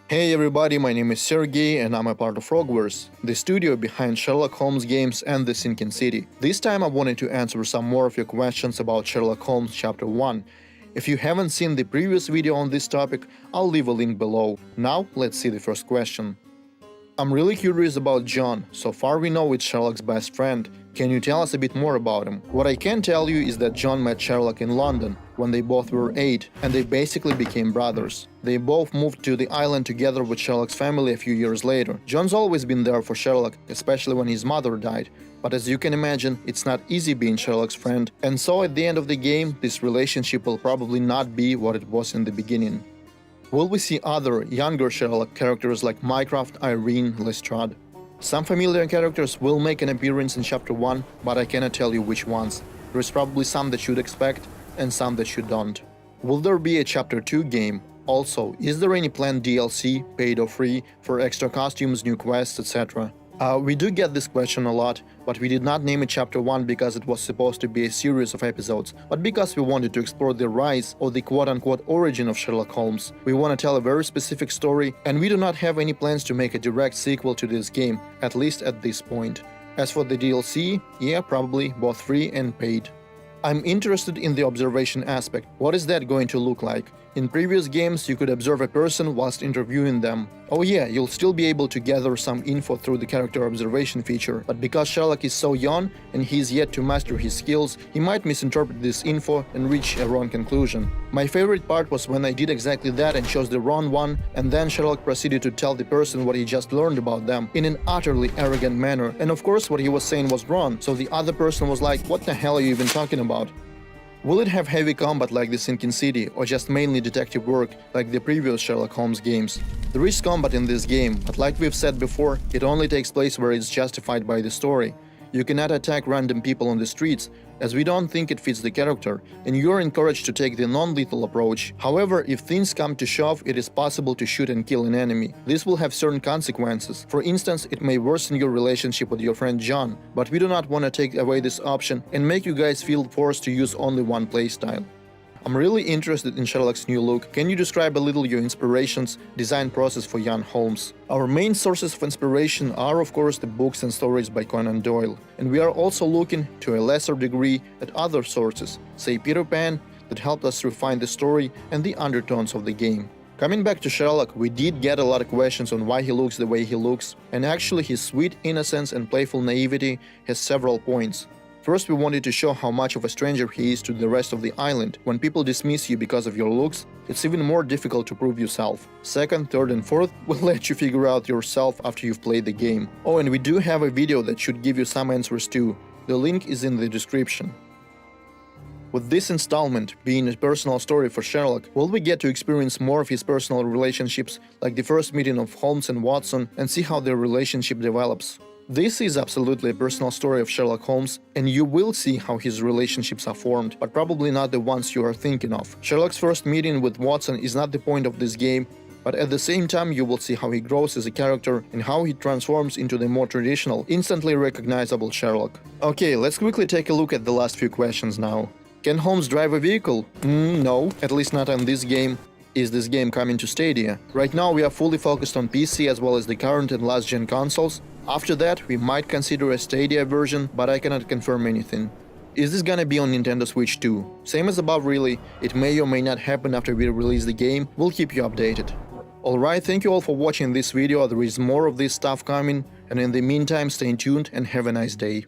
Hey everybody, my name is Sergey and I'm a part of Frogverse, the studio behind Sherlock Holmes games and The Sinking City. This time I wanted to answer some more of your questions about Sherlock Holmes Chapter 1. If you haven't seen the previous video on this topic, I'll leave a link below. Now, let's see the first question. I'm really curious about John. So far we know it's Sherlock's best friend. Can you tell us a bit more about him? What I can tell you is that John met Sherlock in London when they both were 8, and they basically became brothers. They both moved to the island together with Sherlock's family a few years later. John's always been there for Sherlock, especially when his mother died. But as you can imagine, it's not easy being Sherlock's friend, and so at the end of the game, this relationship will probably not be what it was in the beginning. Will we see other, younger Sherlock characters like Mycroft, Irene, Lestrade? Some familiar characters will make an appearance in Chapter 1, but I cannot tell you which ones. There's probably some that you'd expect, and some that you don't. Will there be a Chapter 2 game? Also, is there any planned DLC, paid or free, for extra costumes, new quests, etc.? We do get this question a lot, but we did not name it Chapter 1 because it was supposed to be a series of episodes, but because we wanted to explore the rise or the quote-unquote origin of Sherlock Holmes. We want to tell a very specific story, and we do not have any plans to make a direct sequel to this game, at least at this point. As for the DLC, yeah, probably, both free and paid. I'm interested in the observation aspect. What is that going to look like? In previous games, you could observe a person whilst interviewing them. Oh yeah, you'll still be able to gather some info through the character observation feature, but because Sherlock is so young and he's yet to master his skills, he might misinterpret this info and reach a wrong conclusion. My favorite part was when I did exactly that and chose the wrong one, and then Sherlock proceeded to tell the person what he just learned about them in an utterly arrogant manner, and of course what he was saying was wrong, so the other person was like, what the hell are you even talking about? Will it have heavy combat like The Sinking City, or just mainly detective work like the previous Sherlock Holmes games? There is combat in this game, but like we've said before, it only takes place where it's justified by the story. You cannot attack random people on the streets, as we don't think it fits the character, and you're encouraged to take the non-lethal approach. However, if things come to shove, it is possible to shoot and kill an enemy. This will have certain consequences. For instance, it may worsen your relationship with your friend John, but we do not want to take away this option and make you guys feel forced to use only one playstyle. I'm really interested in Sherlock's new look. Can you describe a little your inspirations, design process for young Holmes? Our main sources of inspiration are of course the books and stories by Conan Doyle, and we are also looking, to a lesser degree, at other sources, say Peter Pan, that helped us refine the story and the undertones of the game. Coming back to Sherlock, we did get a lot of questions on why he looks the way he looks, and actually his sweet innocence and playful naivety has several points. First, we wanted to show how much of a stranger he is to the rest of the island. When people dismiss you because of your looks, it's even more difficult to prove yourself. Second, third and fourth, we'll let you figure out yourself after you've played the game. Oh, and we do have a video that should give you some answers too. The link is in the description. With this installment being a personal story for Sherlock, will we get to experience more of his personal relationships, like the first meeting of Holmes and Watson, and see how their relationship develops? This is absolutely a personal story of Sherlock Holmes, and you will see how his relationships are formed, but probably not the ones you are thinking of. Sherlock's first meeting with Watson is not the point of this game, but at the same time you will see how he grows as a character and how he transforms into the more traditional, instantly recognizable Sherlock. Okay, let's quickly take a look at the last few questions now. Can Holmes drive a vehicle? No, at least not in this game. Is this game coming to Stadia? Right now we are fully focused on PC as well as the current and last gen consoles. After that, we might consider a Stadia version, but I cannot confirm anything. Is this gonna be on Nintendo Switch too? Same as above really, it may or may not happen after we release the game, we'll keep you updated. Alright, thank you all for watching this video, there is more of this stuff coming, and in the meantime stay tuned and have a nice day.